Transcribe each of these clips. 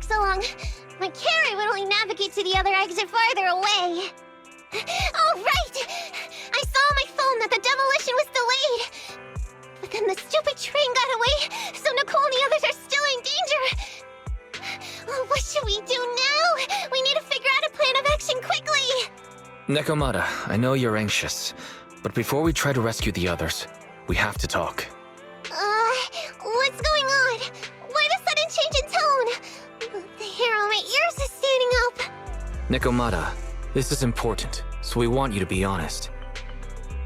so long. My carrot would only navigate to the other exit farther away. Oh, right! I saw on my phone that the demolition was delayed. But then the stupid train got away, so Nicole and the others are still in danger. Oh, what should we do now? We need to figure out a plan of action quickly. Nekomata, I know you're anxious, but before we try to rescue the others, we have to talk. What's going on? Why the sudden change in tone? The hair on my ears is standing up. Nekomata, this is important, so we want you to be honest.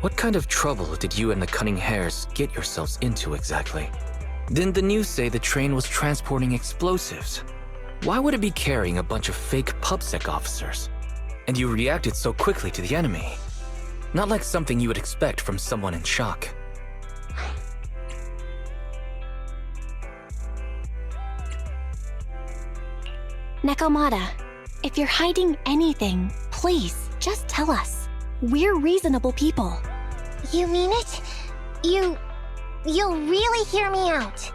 What kind of trouble did you and the Cunning Hares get yourselves into exactly? Didn't the news say the train was transporting explosives? Why would it be carrying a bunch of fake PubSec officers? And you reacted so quickly to the enemy. Not like something you would expect from someone in shock. Nekomata, if you're hiding anything, please, just tell us. We're reasonable people. You mean it? You'll really hear me out.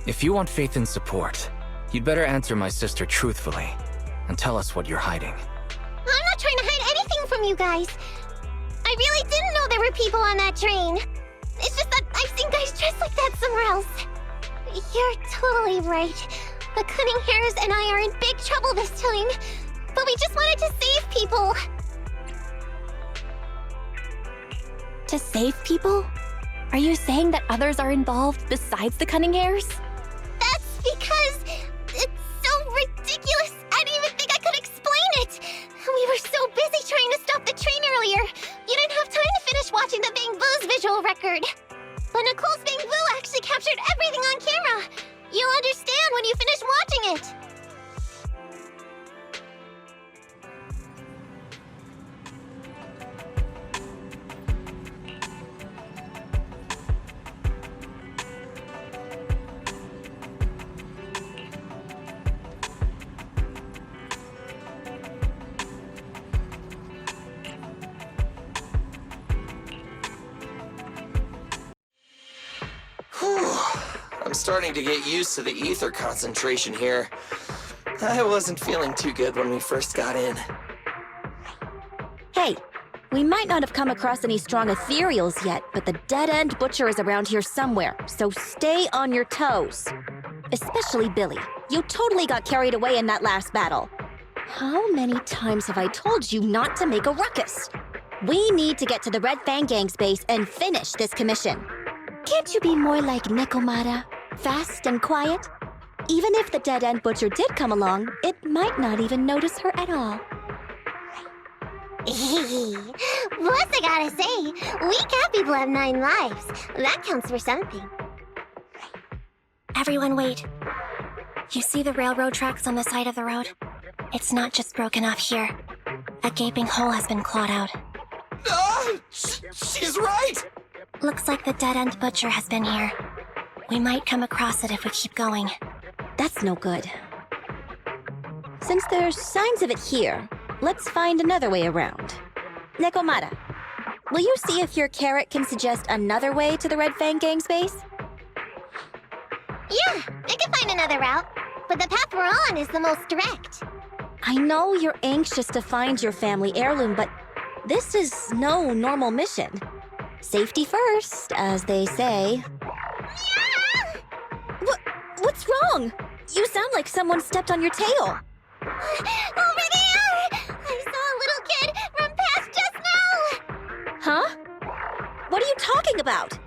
If you want faith and support, you'd better answer my sister truthfully and tell us what you're hiding. I'm not trying to hide anything from you guys. I really didn't know there were people on that train. It's just that I've seen guys dressed like that somewhere else. You're totally right. The Cunning Hares and I are in big trouble this time. But we just wanted to save people. To save people? Are you saying that others are involved besides the Cunning Hares? That's because it's so ridiculous. I didn't even think I could explain it. We were so busy trying to stop the train earlier. You didn't have time to finish watching the Bang Boo's visual record. But Nicole's Bang Boo actually captured everything on camera. You'll understand when you finish watching it. I'm starting to get used to the ether concentration here. I wasn't feeling too good when we first got in. Hey, we might not have come across any strong ethereals yet, but the dead-end butcher is around here somewhere, so stay on your toes. Especially Billy. You totally got carried away in that last battle. How many times have I told you not to make a ruckus? We need to get to the Red Fang Gang's base and finish this commission. Can't you be more like Nekomata? Fast and quiet? Even if the dead-end butcher did come along, it might not even notice her at all. Plus, I gotta say, we cat people have 9 lives. That counts for something. Everyone wait. You see the railroad tracks on the side of the road? It's not just broken off here. A gaping hole has been clawed out. She's right! Looks like the dead-end butcher has been here. We might come across it if we keep going. That's no good. Since there's signs of it here, let's find another way around. Nekomata, will you see if your carrot can suggest another way to the Red Fang Gang's base? Yeah, I can find another route. But the path we're on is the most direct. I know you're anxious to find your family heirloom, but this is no normal mission. Safety first, as they say. Yeah! What's wrong? You sound like someone stepped on your tail. Over there! I saw a little kid run past just now! Huh? What are you talking about?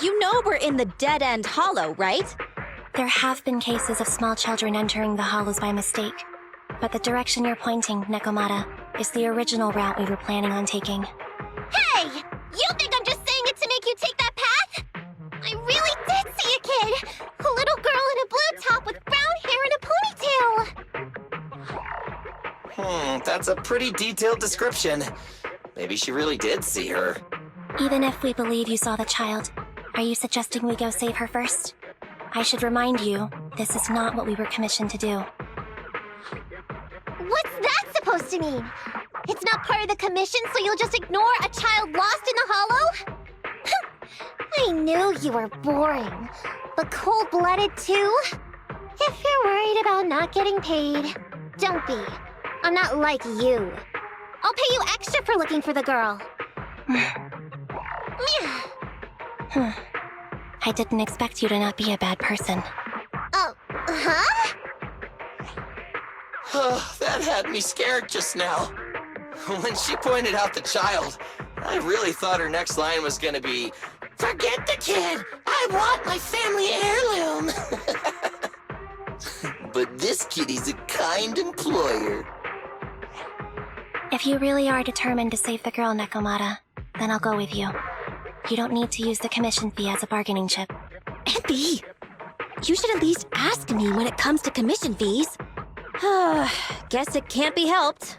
You know we're in the dead-end hollow, right? There have been cases of small children entering the hollows by mistake. But the direction you're pointing, Nekomata, is the original route we were planning on taking. Hey! You think I'm just saying it to make you take that path? I really did see a kid! A little girl in a blue top with brown hair and a ponytail! That's a pretty detailed description. Maybe she really did see her. Even if we believe you saw the child, are you suggesting we go save her first? I should remind you, this is not what we were commissioned to do. What's that supposed to mean? It's not part of the commission, so you'll just ignore a child lost in the hollow? I knew you were boring, but cold-blooded too? If you're worried about not getting paid, don't be. I'm not like you. I'll pay you extra for looking for the girl. I didn't expect you to not be a bad person. Oh, huh? Oh, that had me scared just now. When she pointed out the child, I really thought her next line was gonna be, "Forget the kid! I want my family heirloom!" But this kitty's a kind employer. If you really are determined to save the girl, Nekomata, then I'll go with you. You don't need to use the commission fee as a bargaining chip. Abby, you should at least ask me when it comes to commission fees. Guess it can't be helped.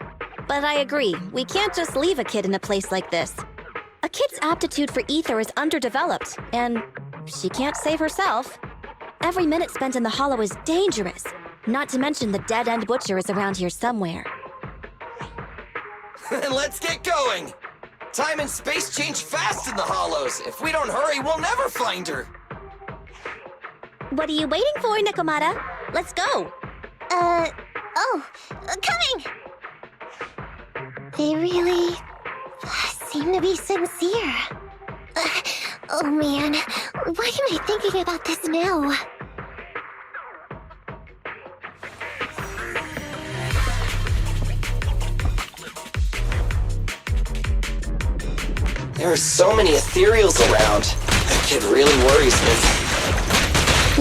But I agree, we can't just leave a kid in a place like this. A kid's aptitude for ether is underdeveloped, and she can't save herself. Every minute spent in the hollow is dangerous, not to mention the dead-end butcher is around here somewhere. Then let's get going! Time and space change fast in the hollows. If we don't hurry, we'll never find her. What are you waiting for, Nekomata? Let's go! Coming! They really seem to be sincere. Oh man, why am I thinking about this now? There are so many ethereals around. That kid really worries me.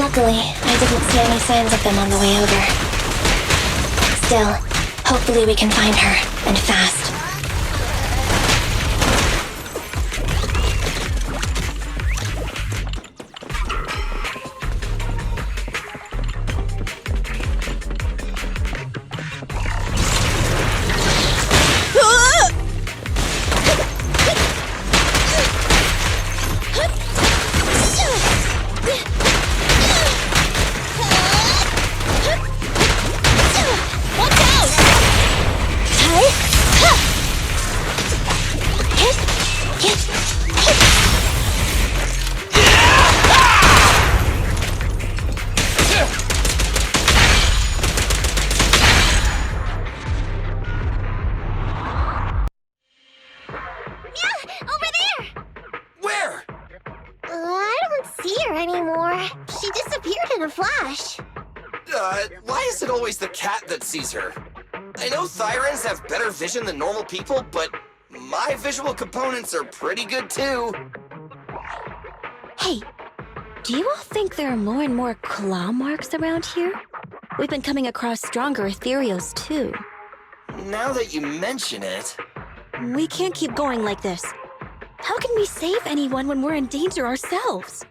Luckily, I didn't see any signs of them on the way over. Still, hopefully we can find her, and fast. Why is it always the cat that sees her? I know Thyrans have better vision than normal people, but my visual components are pretty good too. Hey, do you all think there are more and more claw marks around here? We've been coming across stronger ethereals too. Now that you mention it... We can't keep going like this. How can we save anyone when we're in danger ourselves?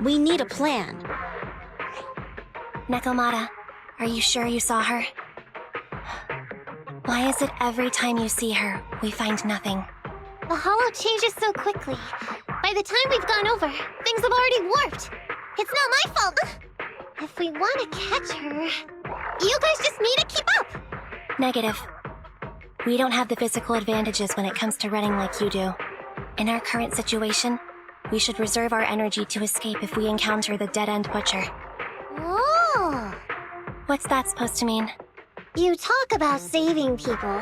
We need a plan. Nekomata, are you sure you saw her? Why is it every time you see her, we find nothing? The hollow changes so quickly. By the time we've gone over, things have already warped. It's not my fault. If we want to catch her, you guys just need to keep up. Negative. We don't have the physical advantages when it comes to running like you do. In our current situation, we should reserve our energy to escape if we encounter the dead-end butcher. Oh! What's that supposed to mean? You talk about saving people,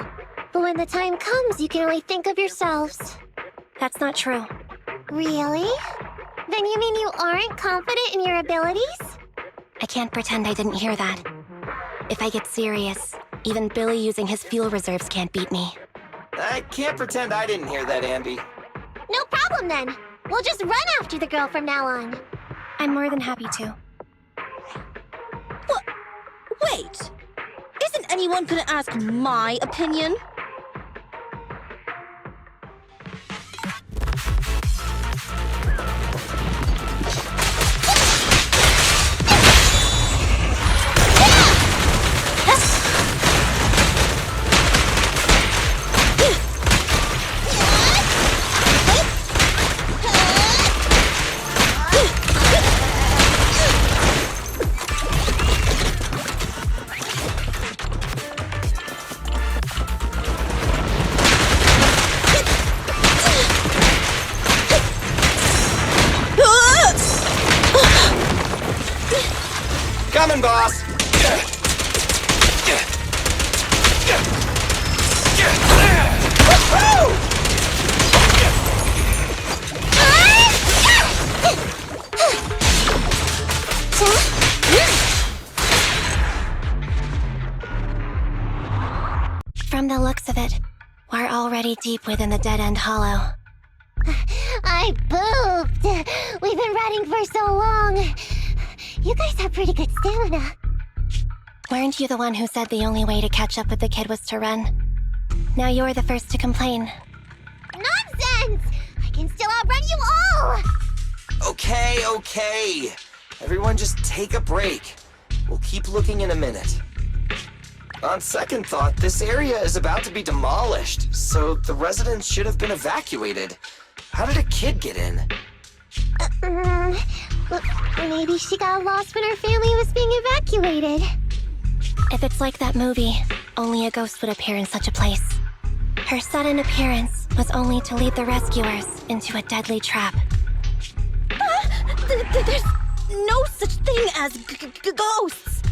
but when the time comes, you can only think of yourselves. That's not true. Really? Then you mean you aren't confident in your abilities? I can't pretend I didn't hear that. If I get serious, even Billy using his fuel reserves can't beat me. I can't pretend I didn't hear that, Ambi. No problem then. We'll just run after the girl from now on. I'm more than happy to. What? Wait! Isn't anyone gonna ask my opinion? Coming, boss! From the looks of it, we're already deep within the dead-end hollow. I pooped! We've been running for so long. You guys have pretty good stamina. Weren't you the one who said the only way to catch up with the kid was to run? Now you're the first to complain. Nonsense! I can still outrun you all! Okay. Everyone just take a break. We'll keep looking in a minute. On second thought, this area is about to be demolished, so the residents should have been evacuated. How did a kid get in? Look, maybe she got lost when her family was being evacuated. If it's like that movie, only a ghost would appear in such a place. Her sudden appearance was only to lead the rescuers into a deadly trap. There's no such thing as ghosts!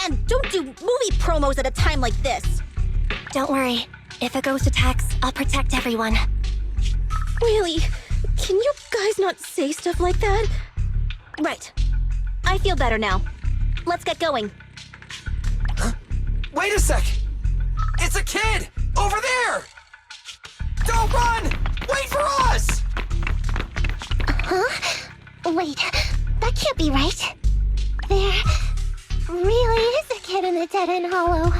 And don't do movie promos at a time like this. Don't worry. If a ghost attacks, I'll protect everyone. Really? Can you guys not say stuff like that? Right. I feel better now. Let's get going. Huh? Wait a sec! It's a kid! Over there! Don't run! Wait for us! Huh? Wait, that can't be right. There really is a kid in the dead-end hollow.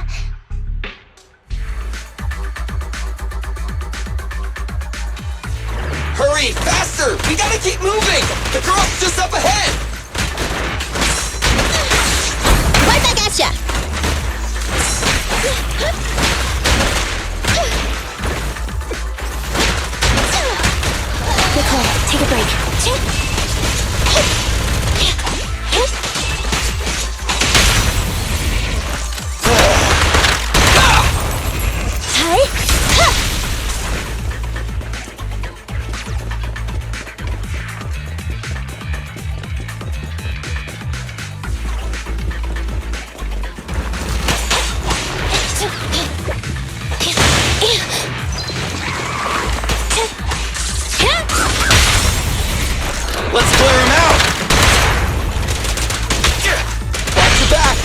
Hurry, faster! We gotta keep moving! The girl's just up ahead! Right back at ya! Nicole, take a break. Let's clear him out! Watch your back!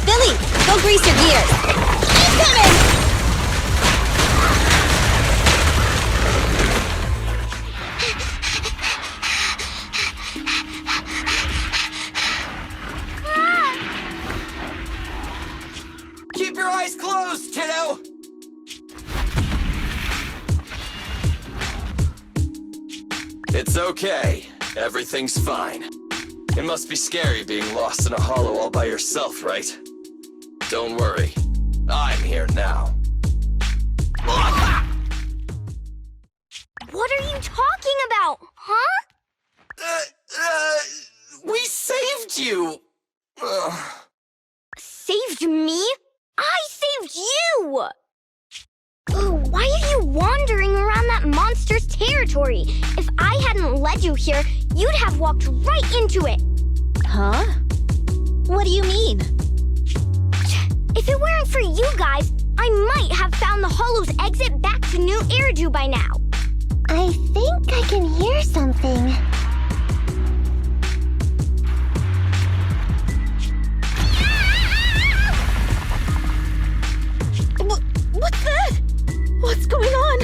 Billy, go grease your gears. He's coming! Keep your eyes closed, kiddo! It's okay. Everything's fine. It must be scary being lost in a hollow all by yourself, right? Don't worry. I'm here now. What are you talking about, huh? We saved you! Saved me? I saved you! Why are you wandering around that monster's territory? If I hadn't led you here, you'd have walked right into it. Huh? What do you mean? If it weren't for you guys, I might have found the hollow's exit back to New Eridu by now. I think I can hear something. What's that? What's going on?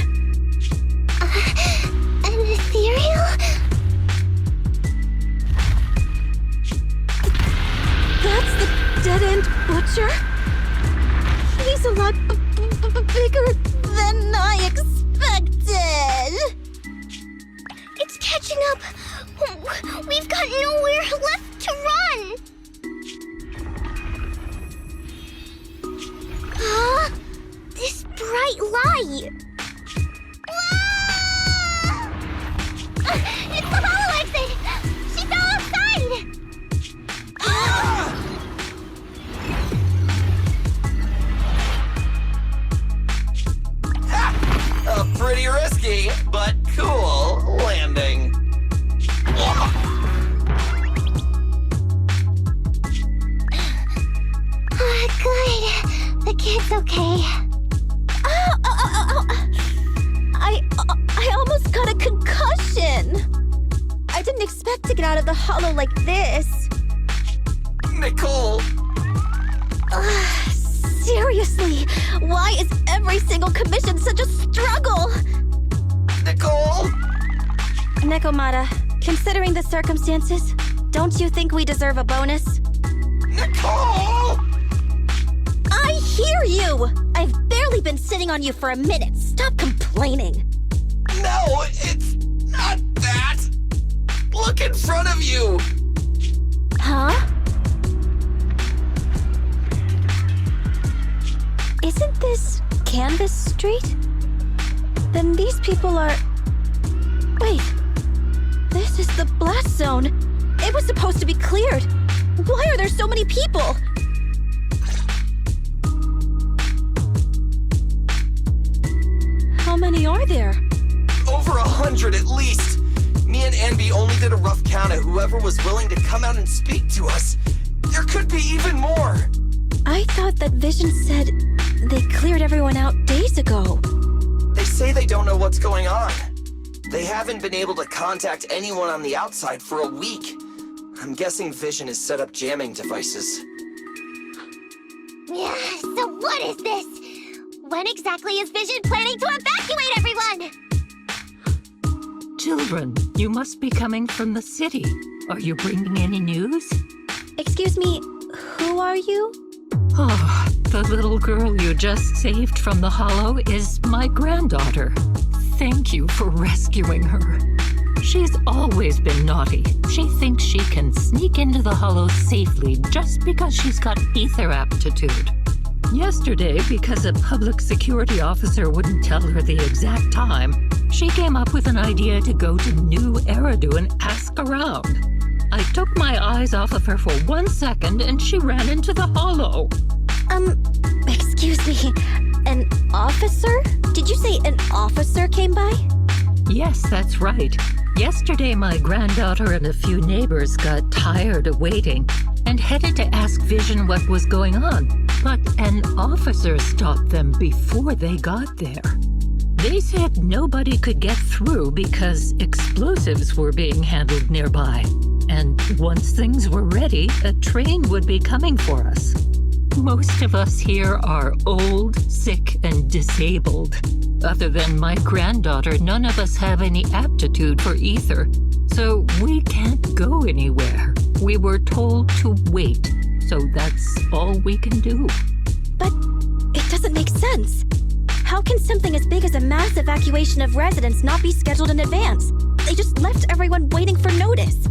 An ethereal? That's the dead-end butcher? He's a lot bigger than I expected. It's catching up. We've got nowhere left to run. Huh? This bright light. Ah! It's the hollow exit. She fell outside. Ah! Pretty risky, but cool landing. Good. The kid's okay. I almost got a concussion. I didn't expect to get out of the hollow like this. Why is every single commission such a struggle? Nicole! Nekomata, considering the circumstances, don't you think we deserve a bonus? Nicole! I hear you! I've barely been sitting on you for a minute. Stop complaining. No, it's not that. Look in front of you. Huh? Isn't this Canvas Street? Then these people are... Wait. This is the blast zone. It was supposed to be cleared. Why are there so many people? How many are there? Over 100 at least. Me and Anby only did a rough count of whoever was willing to come out and speak to us. There could be even more. I thought that Vision said they cleared everyone out days ago. They say they don't know what's going on. They haven't been able to contact anyone on the outside for a week. I'm guessing Vision has set up jamming devices. Yeah, so what is this? When exactly is Vision planning to evacuate everyone? Children, you must be coming from the city. Are you bringing any news? Excuse me, who are you? Oh, the little girl you just saved from the Hollow is my granddaughter. Thank you for rescuing her. She's always been naughty. She thinks she can sneak into the Hollow safely just because she's got ether aptitude. Yesterday, because a public security officer wouldn't tell her the exact time, she came up with an idea to go to New Eridu and ask around. I took my eyes off of her for 1 second and she ran into the Hollow. Excuse me, an officer? Did you say an officer came by? Yes, that's right. Yesterday, my granddaughter and a few neighbors got tired of waiting and headed to ask Vision what was going on. But an officer stopped them before they got there. They said nobody could get through because explosives were being handled nearby. And once things were ready, a train would be coming for us. Most of us here are old, sick, and disabled. Other than my granddaughter, none of us have any aptitude for ether, so we can't go anywhere. We were told to wait, so that's all we can do. But it doesn't make sense. How can something as big as a mass evacuation of residents not be scheduled in advance? They just left everyone waiting for notice.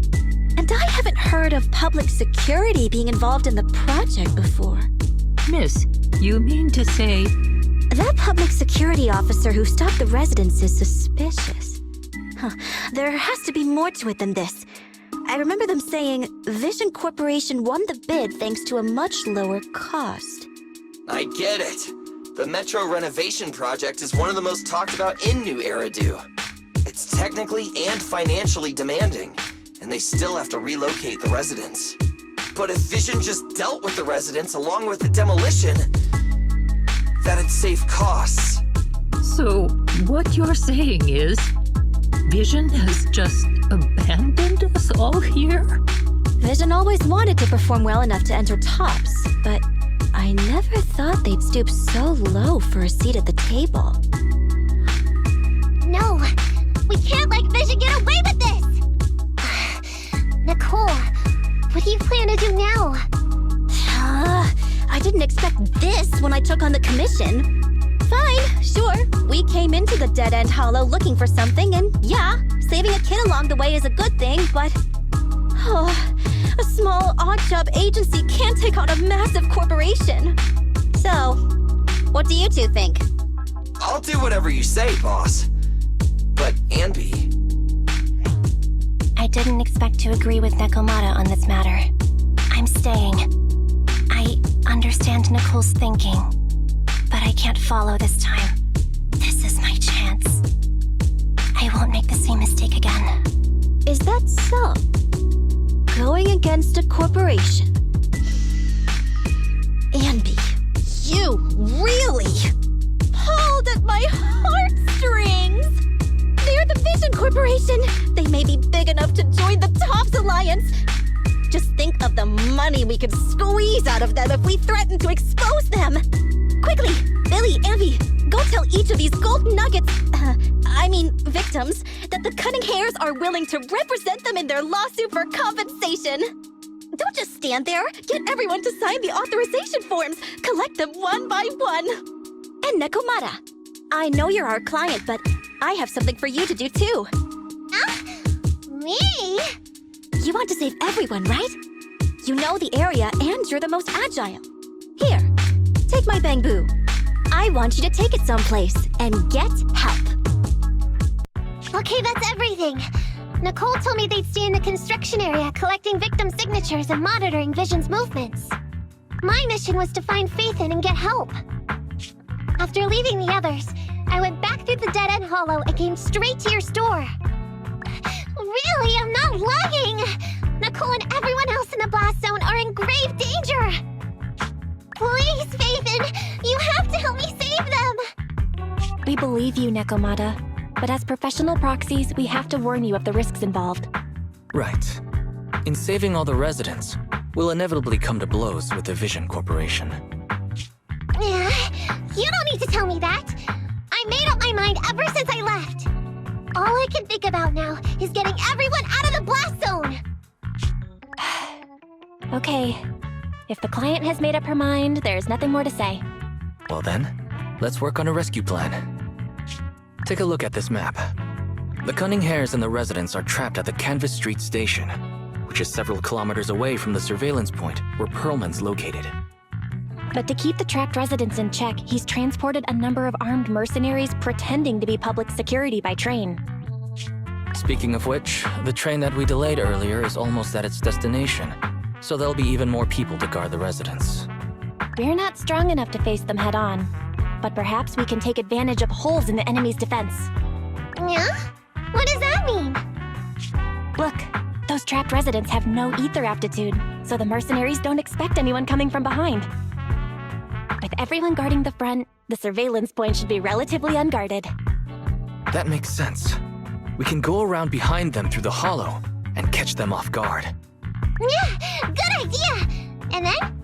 And I haven't heard of public security being involved in the project before. Miss, you mean to say... That public security officer who stopped the residents is suspicious. There has to be more to it than this. I remember them saying Vision Corporation won the bid thanks to a much lower cost. I get it. The Metro renovation project is one of the most talked about in New Eridu. It's technically and financially demanding, and they still have to relocate the residents. But if Vision just dealt with the residents along with the demolition, that'd save costs. So, what you're saying is, Vision has just abandoned us all here? Vision always wanted to perform well enough to enter tops, but I never thought they'd stoop so low for a seat at the table. No, we can't let Vision get away with this! Nicole, what do you plan to do now? I didn't expect this when I took on the commission. Fine, sure. We came into the dead-end hollow looking for something, and yeah, saving a kid along the way is a good thing, but... a small odd-job agency can't take on a massive corporation. So, what do you two think? I'll do whatever you say, boss. But Anby... I didn't expect to agree with Nekomata on this matter. I'm staying. I understand Nicole's thinking, but I can't follow this time. This is my chance. I won't make the same mistake again. Is that so? Going against a corporation? Anby, you really pulled at my heartstrings! They're the Vision Corporation! They may be big enough to join the Tops Alliance! Just think of the money we could squeeze out of them if we threaten to expose them! Quickly! Billy, Ambi, go tell each of these gold nuggets, victims, that the Cunning Hares are willing to represent them in their lawsuit for compensation. Don't just stand there. Get everyone to sign the authorization forms. Collect them one by one. And Nekomata, I know you're our client, but I have something for you to do too. Me? You want to save everyone, right? You know the area and you're the most agile. Here, take my bamboo. I want you to take it someplace and get help. Okay, that's everything. Nicole told me they'd stay in the construction area collecting victim signatures and monitoring Vision's movements. My mission was to find Faithin and get help. After leaving the others, I went back through the dead-end hollow and came straight to your store. Really, I'm not lying! Nicole and everyone else in the blast zone are in grave danger! Please, Faithin, you have to help me save them! We believe you, Nekomata. But as professional proxies, we have to warn you of the risks involved. Right. In saving all the residents, we'll inevitably come to blows with the Vision Corporation. You don't need to tell me that. I made up my mind ever since I left. All I can think about now is getting everyone out of the blast zone! Okay. If the client has made up her mind, there's nothing more to say. Well then, let's work on a rescue plan. Take a look at this map. The Cunning Hares and the residents are trapped at the Canvas Street station, which is several kilometers away from the surveillance point where Perlman's located. But to keep the trapped residents in check, he's transported a number of armed mercenaries pretending to be public security by train. Speaking of which, the train that we delayed earlier is almost at its destination, so there'll be even more people to guard the residents. We're not strong enough to face them head-on, but perhaps we can take advantage of holes in the enemy's defense. Yeah? What does that mean? Look, those trapped residents have no ether aptitude, so the mercenaries don't expect anyone coming from behind. With everyone guarding the front, the surveillance point should be relatively unguarded. That makes sense. We can go around behind them through the hollow and catch them off guard. Yeah, good idea! And then?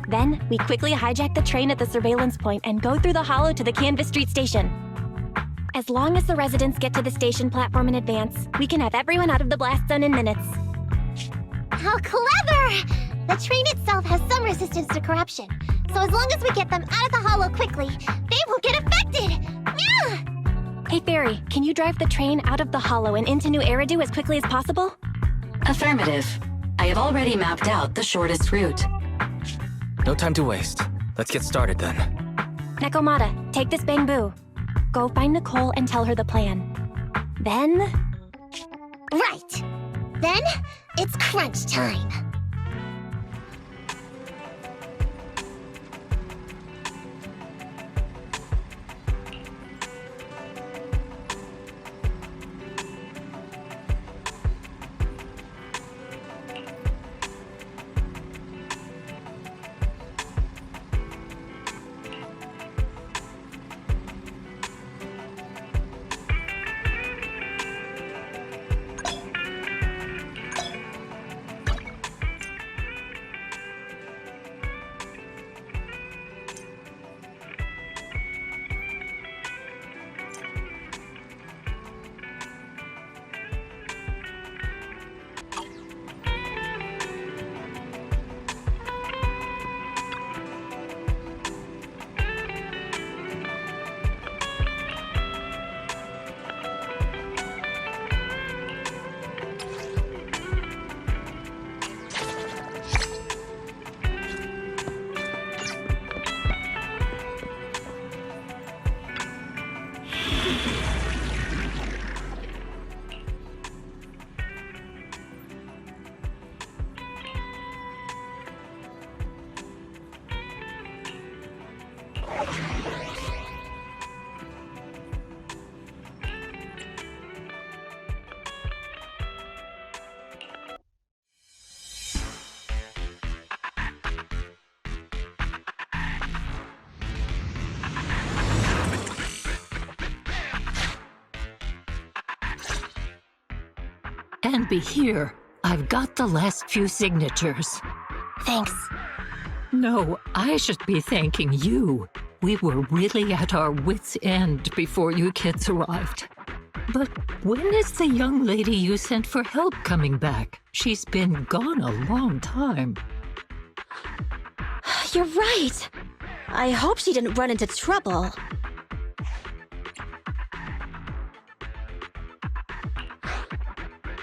Then, we quickly hijack the train at the surveillance point and go through the hollow to the Canvas Street station. As long as the residents get to the station platform in advance, we can have everyone out of the blast zone in minutes. How clever! The train itself has some resistance to corruption, so as long as we get them out of the hollow quickly, they won't get affected! Yeah! Hey Fairy, can you drive the train out of the hollow and into New Eridu as quickly as possible? Affirmative. I have already mapped out the shortest route. No time to waste. Let's get started then. Nekomata, take this bamboo. Go find Nicole and tell her the plan. Then... Right! Then, it's crunch time! And be here. I've got the last few signatures. Thanks. No, I should be thanking you. We were really at our wits' end before you kids arrived. But when is the young lady you sent for help coming back? She's been gone a long time. You're right. I hope she didn't run into trouble.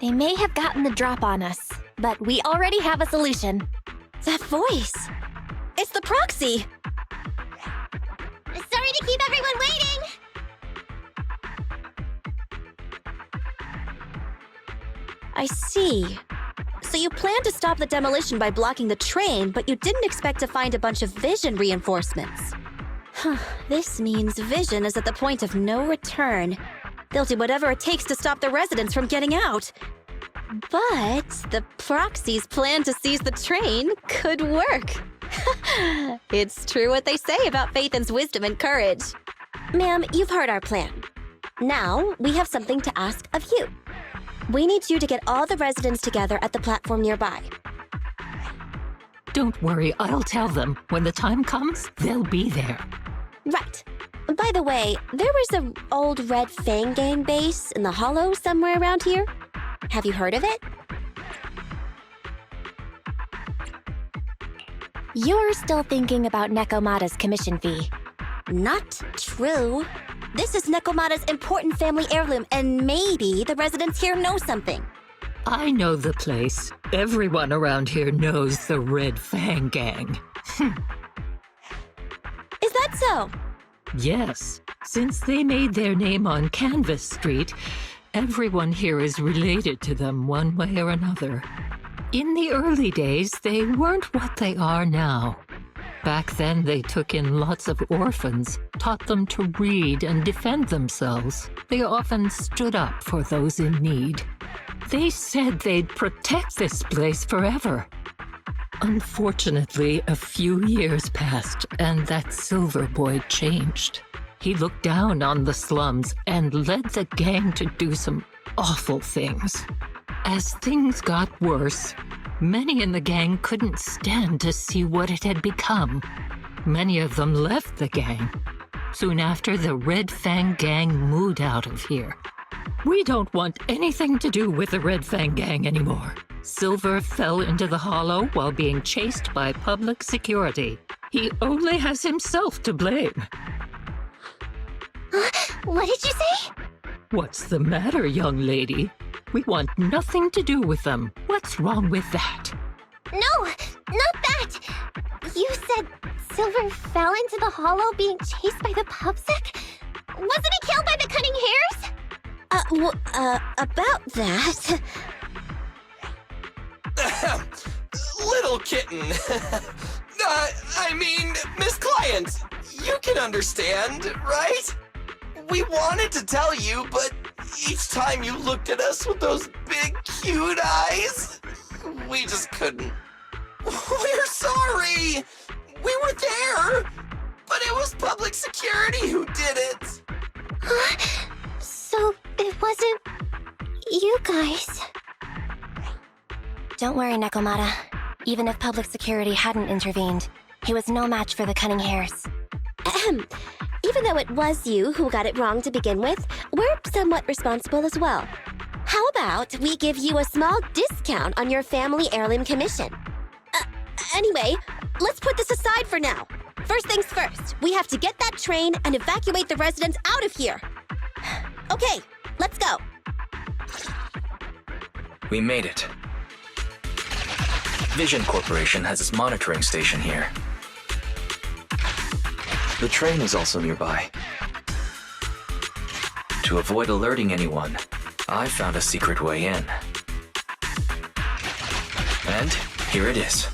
They may have gotten the drop on us, but we already have a solution. That voice! It's the proxy! Sorry to keep everyone waiting! I see. So you planned to stop the demolition by blocking the train, but you didn't expect to find a bunch of vision reinforcements. This means Vision is at the point of no return. They'll do whatever it takes to stop the residents from getting out. But the proxy's plan to seize the train could work. It's true what they say about Phaethon's wisdom and courage. Ma'am, you've heard our plan. Now, we have something to ask of you. We need you to get all the residents together at the platform nearby. Don't worry, I'll tell them. When the time comes, they'll be there. Right. By the way, there was an old Red Fang Gang base in the Hollow somewhere around here. Have you heard of it? You're still thinking about Nekomata's commission fee. Not true. This is Nekomata's important family heirloom, and maybe the residents here know something. I know the place. Everyone around here knows the Red Fang Gang. Is that so? Yes. Since they made their name on Canvas Street, everyone here is related to them one way or another. In the early days, they weren't what they are now. Back then, they took in lots of orphans, taught them to read and defend themselves. They often stood up for those in need. They said they'd protect this place forever. Unfortunately, a few years passed, and that Silver Boy changed. He looked down on the slums and led the gang to do some awful things. As things got worse, many in the gang couldn't stand to see what it had become. Many of them left the gang. Soon after, the Red Fang Gang moved out of here. We don't want anything to do with the Red Fang Gang anymore. Silver fell into the Hollow while being chased by public security. He only has himself to blame. What did you say? What's the matter, young lady? We want nothing to do with them. What's wrong with that? No, not that! You said Silver fell into the Hollow being chased by the pubsec? Wasn't he killed by the cunning hares? About that... Little kitten. I mean, Miss Client, you can understand, right? We wanted to tell you, but each time you looked at us with those big, cute eyes, we just couldn't. We're sorry. We were there, but it was public security who did it. So it wasn't you guys. Don't worry, Nekomata. Even if public security hadn't intervened, he was no match for the cunning hares. Even though it was you who got it wrong to begin with, we're somewhat responsible as well. How about we give you a small discount on your family heirloom commission? Anyway, let's put this aside for now. First things first, we have to get that train and evacuate the residents out of here. Okay, let's go. We made it. Vision Corporation has its monitoring station here. The train is also nearby. To avoid alerting anyone, I found a secret way in. And here it is.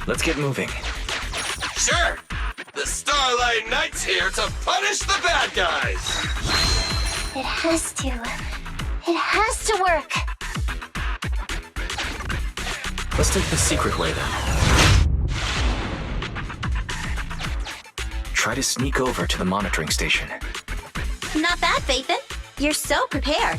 Let's get moving. Sure. The Starlight Knight's here to punish the bad guys. It has to. It has to work. Let's take the secret way then. Try to sneak over to the monitoring station. Not bad, Phaethon. You're so prepared.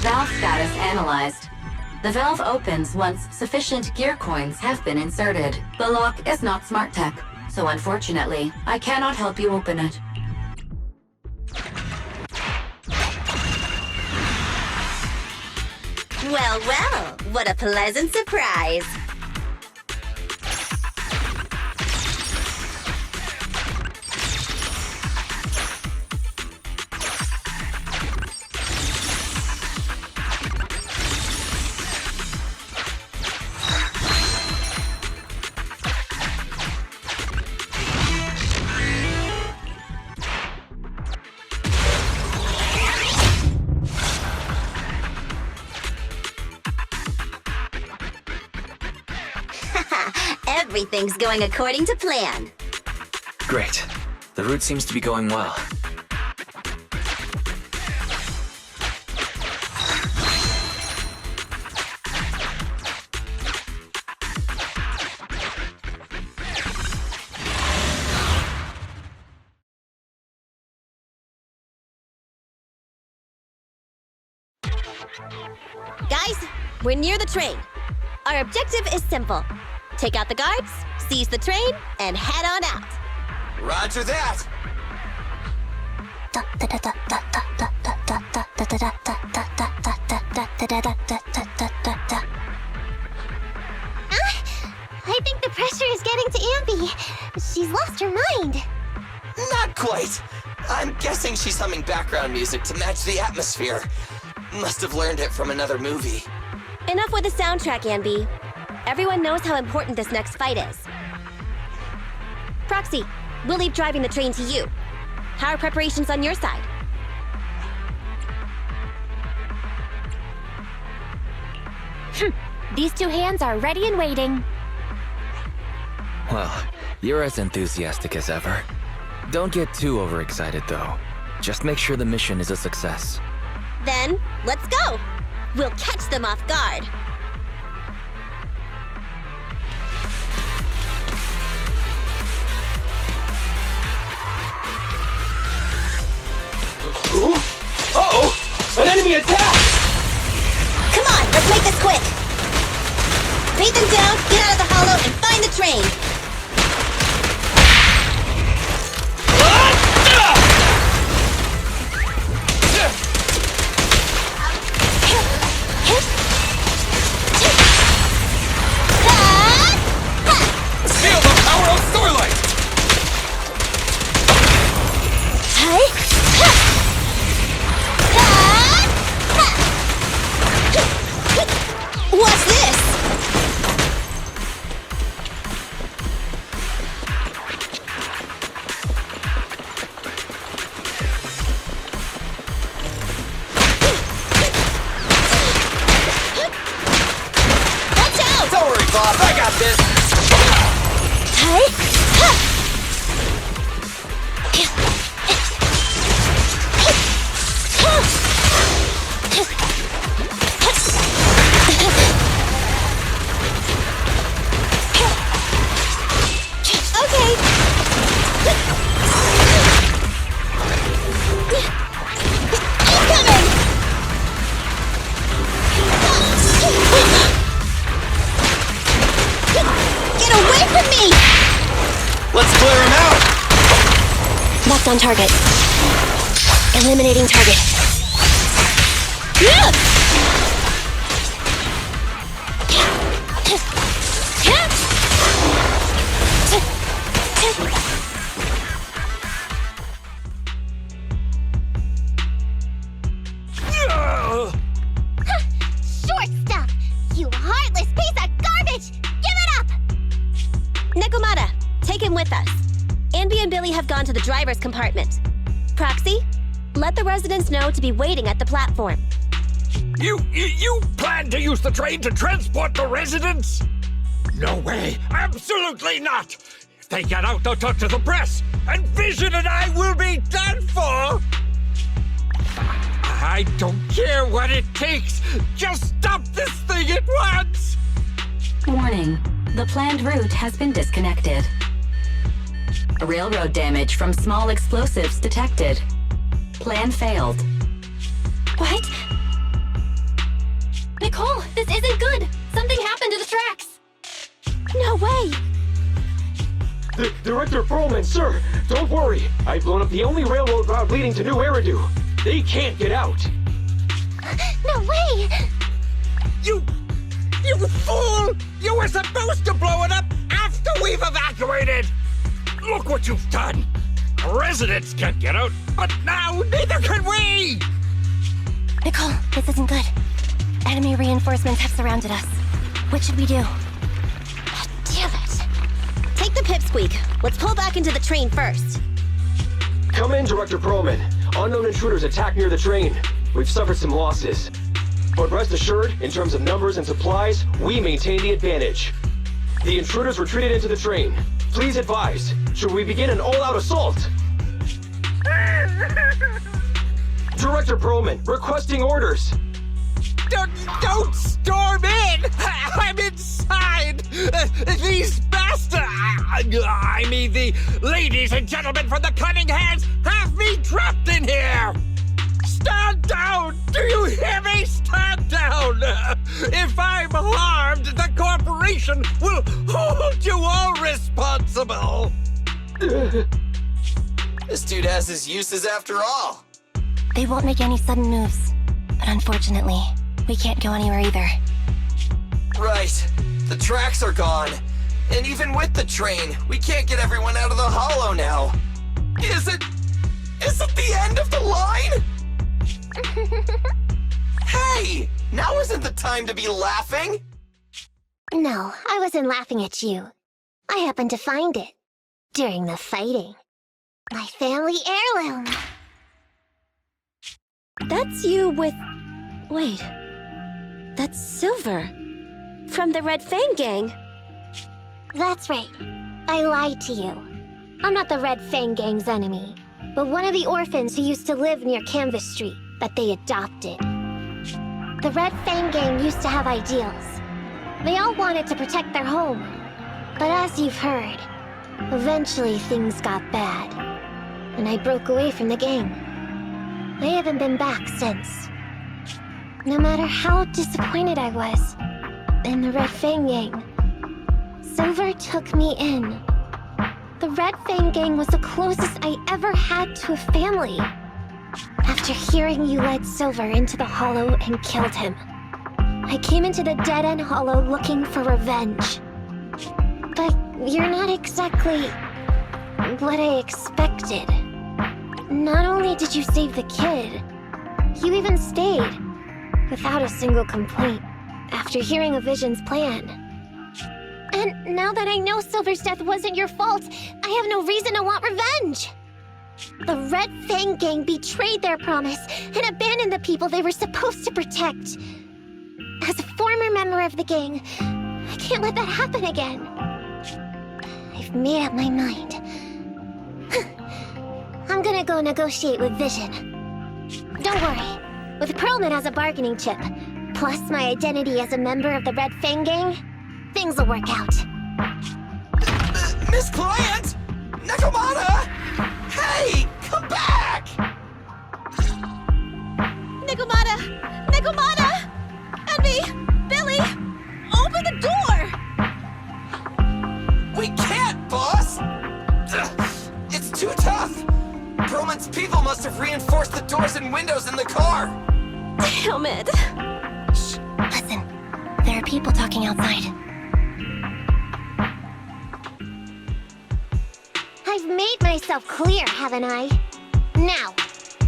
Valve status analyzed. The valve opens once sufficient gear coins have been inserted. The lock is not smart tech, so unfortunately, I cannot help you open it. Well, well, what a pleasant surprise. Everything's going according to plan. Great. The route seems to be going well. Guys, we're near the train. Our objective is simple. Take out the guards, seize the train, and head on out. Roger that! I think the pressure is getting to Ambi. She's lost her mind. Not quite. I'm guessing she's humming background music to match the atmosphere. Must have learned it from another movie. Enough with the soundtrack, Anby. Everyone knows how important this next fight is. Proxy, we'll leave driving the train to you. How are preparations on your side? These two hands are ready and waiting. Well, you're as enthusiastic as ever. Don't get too overexcited, though. Just make sure the mission is a success. Then, let's go! We'll catch them off guard. Ooh. Uh-oh! An enemy attack! Come on, let's make this quick! Bait them down, get out of the hollow, and find the train! Feel the power of Starlight! What's this? Watch out! Don't worry, Bob, I got this! Okay. Incoming! Get away from me! Let's clear him out! Locked on target. Eliminating target. Short stuff! You heartless piece of garbage! Give it up! Nekomata, take him with us. Anby and Billy have gone to the driver's compartment. Proxy, let the residents know to be waiting at the platform. You plan to use the train to transport the residents? No way! Absolutely not! If they get out, they'll talk to the press, and Vision and I will be done for! I don't care what it takes! Just stop this thing at once! Warning. The planned route has been disconnected. Railroad damage from small explosives detected. Plan failed. What? Director Perlman, sir, don't worry. I've blown up the only railroad route leading to New Eridu. They can't get out. No way! You fool! You were supposed to blow it up after we've evacuated! Look what you've done! Residents can't get out, but now neither can we! Nicole, this isn't good. Enemy reinforcements have surrounded us. What should we do? Damn it! Take the pipsqueak. Let's pull back into the train first. Come in, Director Perlman. Unknown intruders attacked near the train. We've suffered some losses. But rest assured, in terms of numbers and supplies, we maintain the advantage. The intruders retreated into the train. Please advise, should we begin an all-out assault? Director Perlman, requesting orders. Don't storm in! I'm inside! These bastards! I mean, the ladies and gentlemen from the Cunning Hands have me trapped in here! Stand down! Do you hear me? Stand down! If I'm harmed, the corporation will hold you all responsible! This dude has his uses after all. They won't make any sudden moves. But unfortunately, we can't go anywhere either. Right. The tracks are gone. And even with the train, we can't get everyone out of the hollow now. Is it the end of the line? Hey! Now isn't the time to be laughing! No, I wasn't laughing at you. I happened to find it. During the fighting. My family heirloom. That's you with... Wait. That's Silver. From the Red Fang Gang. That's right. I lied to you. I'm not the Red Fang Gang's enemy, but one of the orphans who used to live near Canvas Street that they adopted. The Red Fang Gang used to have ideals. They all wanted to protect their home. But as you've heard, eventually things got bad, and I broke away from the gang. I haven't been back since. No matter how disappointed I was in the Red Fang Gang, Silver took me in. The Red Fang Gang was the closest I ever had to a family. After hearing you led Silver into the Hollow and killed him, I came into the dead-end Hollow looking for revenge. But you're not exactly what I expected. Not only did you save the kid, you even stayed, without a single complaint, after hearing a Vision's plan. And now that I know Silver's death wasn't your fault, I have no reason to want revenge! The Red Fang Gang betrayed their promise and abandoned the people they were supposed to protect. As a former member of the gang, I can't let that happen again. I've made up my mind. I'm gonna go negotiate with Vision. Don't worry. With Perlman as a bargaining chip, plus my identity as a member of the Red Fang Gang, things will work out. Miss Client! Nakamata! Hey! Come back! Nikomata! Nikomata! Envy! Billy! Open the door! We can't, boss! It's too tough! Perlman's people must have reinforced the doors and windows in the car! Damn it! Shh, listen. There are people talking outside. I've made myself clear, haven't I? Now,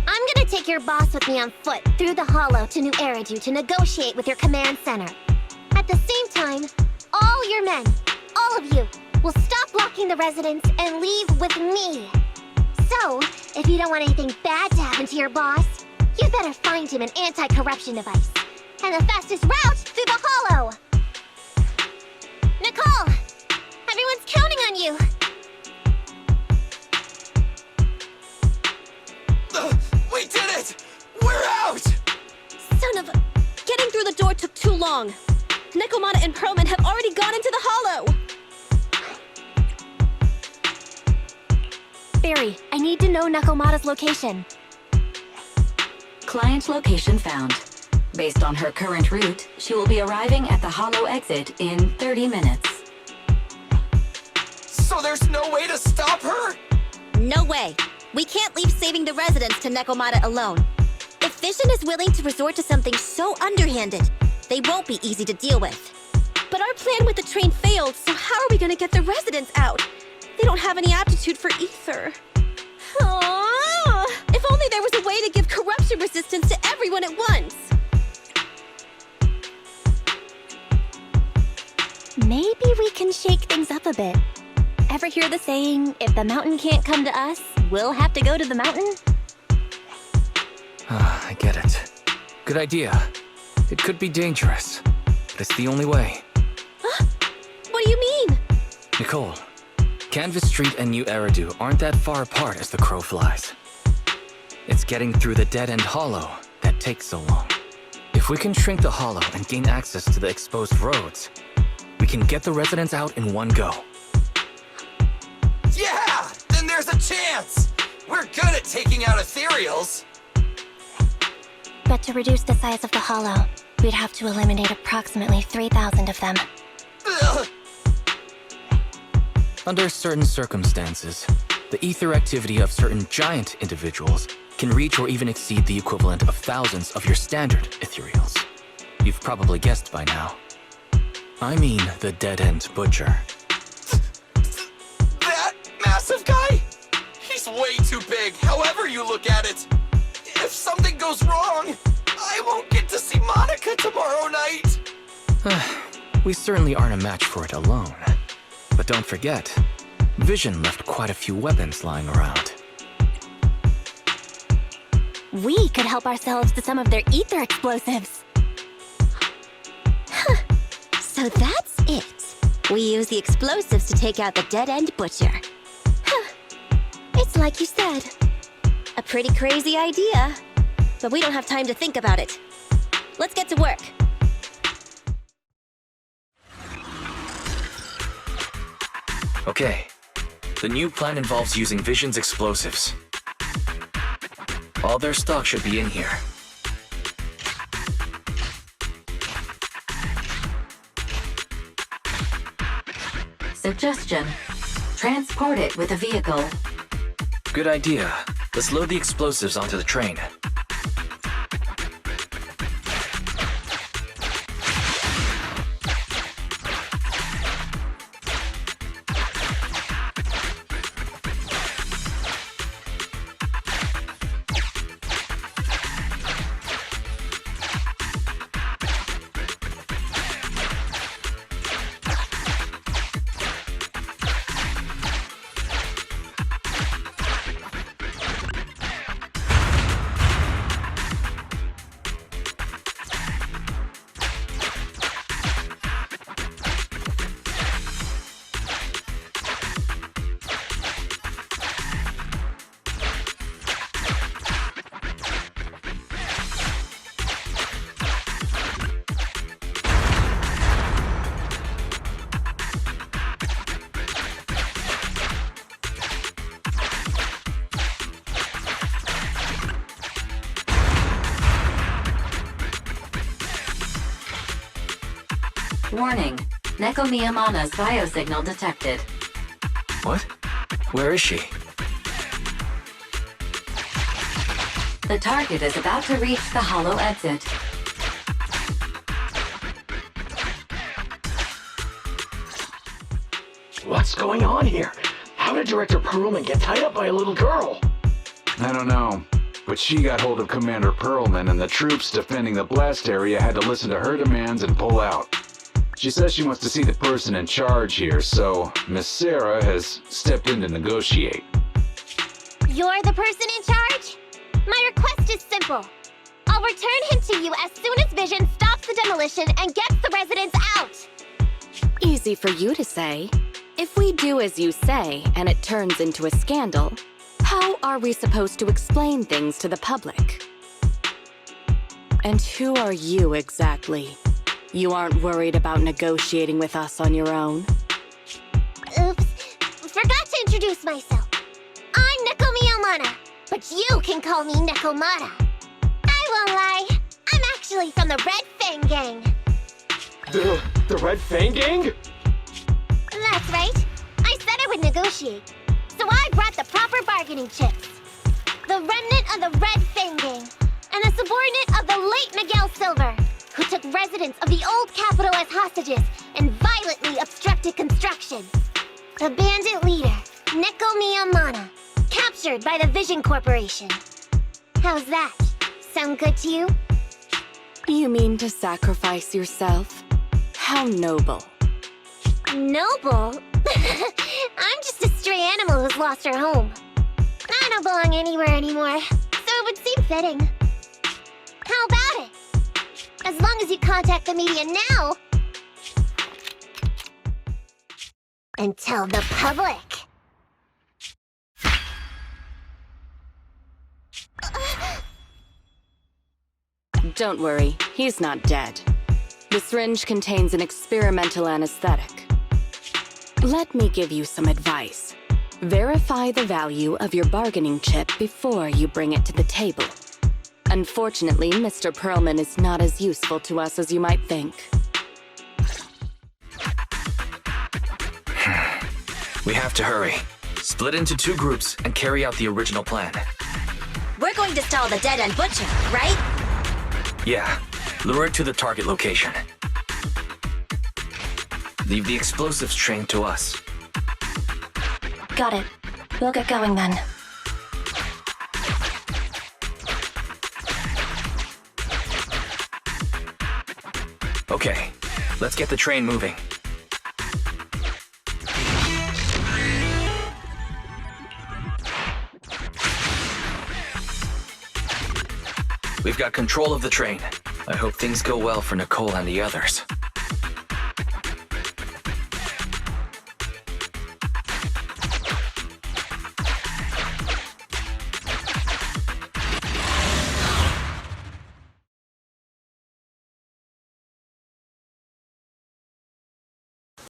I'm gonna take your boss with me on foot through the Hollow to New Eridu to negotiate with your command center. At the same time, all your men, all of you, will stop blocking the residents and leave with me. So, if you don't want anything bad to happen to your boss, you better find him an anti-corruption device. And the fastest route through the Hollow! Nicole! Everyone's counting on you! We did it! We're out! Son of a... Getting through the door took too long. Nikomata and Perlman have already gone into the Hollow! Barry, I need to know Nakomata's location. Client location found. Based on her current route, she will be arriving at the Hollow exit in 30 minutes. So So there's no way to stop her? No way. We can't leave saving the residents to Nekomata alone. If Vision is willing to resort to something so underhanded, they won't be easy to deal with. But our plan with the train failed, so how are we gonna get the residents out? They don't have any aptitude for ether. Aww. If only there was a way to give corruption resistance to everyone at once. Maybe we can shake things up a bit. Ever hear the saying, if the mountain can't come to us, we'll have to go to the mountain? I get it. Good idea. It could be dangerous, but it's the only way. What do you mean? Nicole, Canvas Street and New Eridu aren't that far apart as the crow flies. It's getting through the dead-end hollow that takes so long. If we can shrink the hollow and gain access to the exposed roads, we can get the residents out in one go. Yeah! Then there's a chance! We're good at taking out ethereals. But to reduce the size of the hollow, we'd have to eliminate approximately 3,000 of them. Ugh. Under certain circumstances, the ether activity of certain giant individuals can reach or even exceed the equivalent of thousands of your standard ethereals. You've probably guessed by now. I mean the dead-end butcher. That massive guy? He's way too big, however you look at it. If something goes wrong, I won't get to see Monica tomorrow night. We certainly aren't a match for it alone. But don't forget, Vision left quite a few weapons lying around. We could help ourselves to some of their ether explosives. So that's it. We use the explosives to take out the dead-end butcher. It's like you said. A pretty crazy idea. But we don't have time to think about it. Let's get to work. Okay. The new plan involves using Vision's explosives. All their stock should be in here. Suggestion. Transport it with a vehicle. Good idea. Let's load the explosives onto the train. Warning. Neko Miyamana's biosignal detected. What? Where is she? The target is about to reach the hollow exit. What's going on here? How did Director Perlman get tied up by a little girl? I don't know, but she got hold of Commander Perlman, and the troops defending the blast area had to listen to her demands and pull out. She says she wants to see the person in charge here, so Miss Sarah has stepped in to negotiate. You're the person in charge? My request is simple. I'll return him to you as soon as Vision stops the demolition and gets the residents out. Easy for you to say. If we do as you say and it turns into a scandal, how are we supposed to explain things to the public? And who are you exactly? You aren't worried about negotiating with us on your own? Oops. Forgot to introduce myself. I'm Neko Miyamana, but you can call me Nekomata. I won't lie. I'm actually from the Red Fang Gang. The Red Fang Gang? That's right. I said I would negotiate. So I brought the proper bargaining chips. The remnant of the Red Fang gang, and the subordinate of the late Miguel Silver, who took residents of the old capital as hostages and violently obstructed construction. The bandit leader, Neko Miyamana, captured by the Vision Corporation. How's that? Sound good to you? You mean to sacrifice yourself? How noble. Noble? I'm just a stray animal who's lost her home. I don't belong anywhere anymore, so it would seem fitting. How about it? As long as you contact the media now, and tell the public. Don't worry, he's not dead. The syringe contains an experimental anesthetic. Let me give you some advice. Verify the value of your bargaining chip before you bring it to the table. Unfortunately, Mr. Perlman is not as useful to us as you might think. We have to hurry. Split into 2 groups and carry out the original plan. We're going to stall the dead-end butcher, right? Yeah, lure it to the target location. Leave the explosives train to us. Got it. We'll get going then. Okay, let's get the train moving. We've got control of the train. I hope things go well for Nicole and the others.